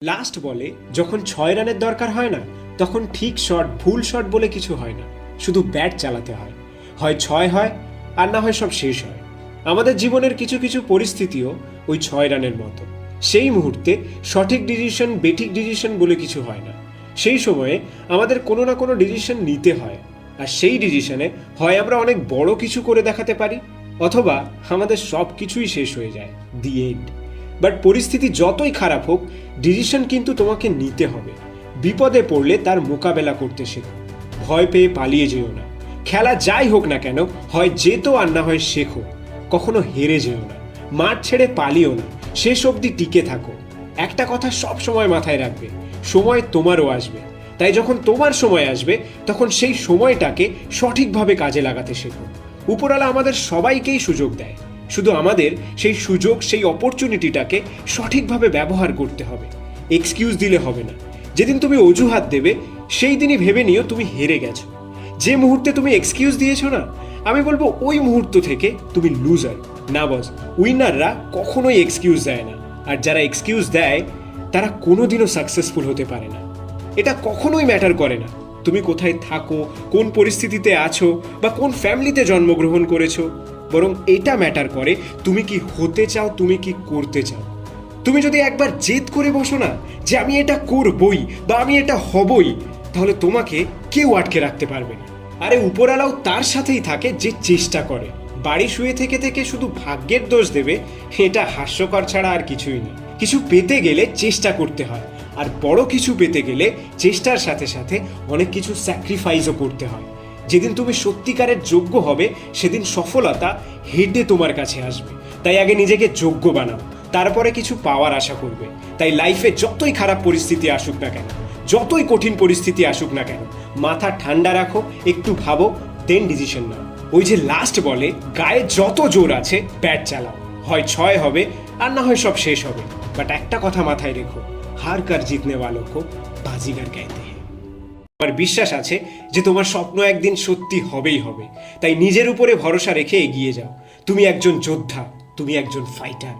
Last বলে যখন 6 রানের দরকার হয় না, তখন ঠিক শট ভুল শট বলে কিছু হয় না, শুধু ব্যাট চালাতে হয়। হয় 6 হয় আর না হয় সব শেষ হয়। আমাদের জীবনের কিছু কিছু পরিস্থিতিও ওই 6 রানের মতো। সেই মুহূর্তে সঠিক ডিসিশন বেঠিক ডিসিশন বলে কিছু হয় না। সেই সময়ে আমাদের কোনো না কোনো ডিসিশন নিতে হয়, আর সেই ডিসিশনে হয় আমরা অনেক বড় কিছু করে দেখাতে পারি, অথবা আমাদের সব কিছুই শেষ হয়ে যায়, দি এন্ড। বাট পরিস্থিতি যতই খারাপ হোক, ডিসিশন কিন্তু তোমাকে নিতে হবে। বিপদে পড়লে তার মোকাবেলা করতে শেখো, ভয় পেয়ে পালিয়ে যেও না। খেলা যাই হোক না কেন, হয় যেতো আর না হয় শেখো। কখনো হেরে যেও না, মাঠ ছেড়ে পালিও না, শেষ অবধি টিকে থাকো। একটা কথা সব সময় মাথায় রাখবে, সময় তোমারও আসবে। তাই যখন তোমার সময় আসবে, তখন সেই সময়টাকে সঠিকভাবে কাজে লাগাতে শেখো। উপরওয়ালা আমাদের সবাইকেই সুযোগ দেয়, শুধু আমাদের সেই সুযোগ, সেই অপরচুনিটিটাকে সঠিকভাবে ব্যবহার করতে হবে। এক্সকিউজ দিলে হবে না। যেদিন তুমি অজুহাত দেবে, সেই দিনই ভেবে নিও তুমি হেরে গেছো। যে মুহূর্তে তুমি এক্সকিউজ দিয়েছো না, আমি বলবো ওই মুহূর্ত থেকে তুমি লুজার। না বস, উইনাররা কখনোই এক্সকিউজ দেয় না, আর যারা এক্সকিউজ দেয় তারা কোনোদিনও সাকসেসফুল হতে পারে না। এটা কখনোই ম্যাটার করে না তুমি কোথায় থাকো, কোন পরিস্থিতিতে আছো, বা কোন ফ্যামিলিতে জন্মগ্রহণ করেছো। বরং এটা ম্যাটার করে তুমি কি হতে চাও, তুমি কি করতে চাও। তুমি যদি একবার জেদ করে বসো না যে আমি এটা করবই বা আমি এটা হবই, তাহলে তোমাকে কেউ আটকে রাখতে পারবে না। আরে উপরালাও তার সাথেই থাকে যে চেষ্টা করে। বাড়ি শুয়ে থেকে থেকে শুধু ভাগ্যের দোষ দেবে, এটা হাস্যকর ছাড়া আর কিছুই না। কিছু পেতে গেলে চেষ্টা করতে হয়, আর বড় কিছু পেতে গেলে চেষ্টার সাথে সাথে অনেক কিছু স্যাক্রিফাইসও করতে হয়। যেদিন তুমি সত্যিকারের যোগ্য হবে, সেদিন সফলতা হেঁটে তোমার কাছে আসবে। তাই আগে নিজেকে যোগ্য বানাও, তারপরে কিছু পাওয়ার আশা করবে। তাই লাইফে যতই খারাপ পরিস্থিতি আসুক না কেন, যতই কঠিন পরিস্থিতি আসুক না কেন, মাথা ঠান্ডা রাখো, একটু ভাবো, দেন ডিসিশন নাও। ওই যে লাস্ট বলে, গায়ে যত জোর আছে ব্যাট চালাও, হয় 6 হবে আর না হয় সব শেষ হবে। বাট একটা কথা মাথায় রেখো, হার কার জিতনে वालों को बाजीगर कहते हैं। আমার বিশ্বাস আছে যে তোমার স্বপ্ন একদিন সত্যি হবেই হবে। তাই নিজের উপরে ভরসা রেখে এগিয়ে যাও। তুমি একজন যোদ্ধা, তুমি একজন ফাইটার।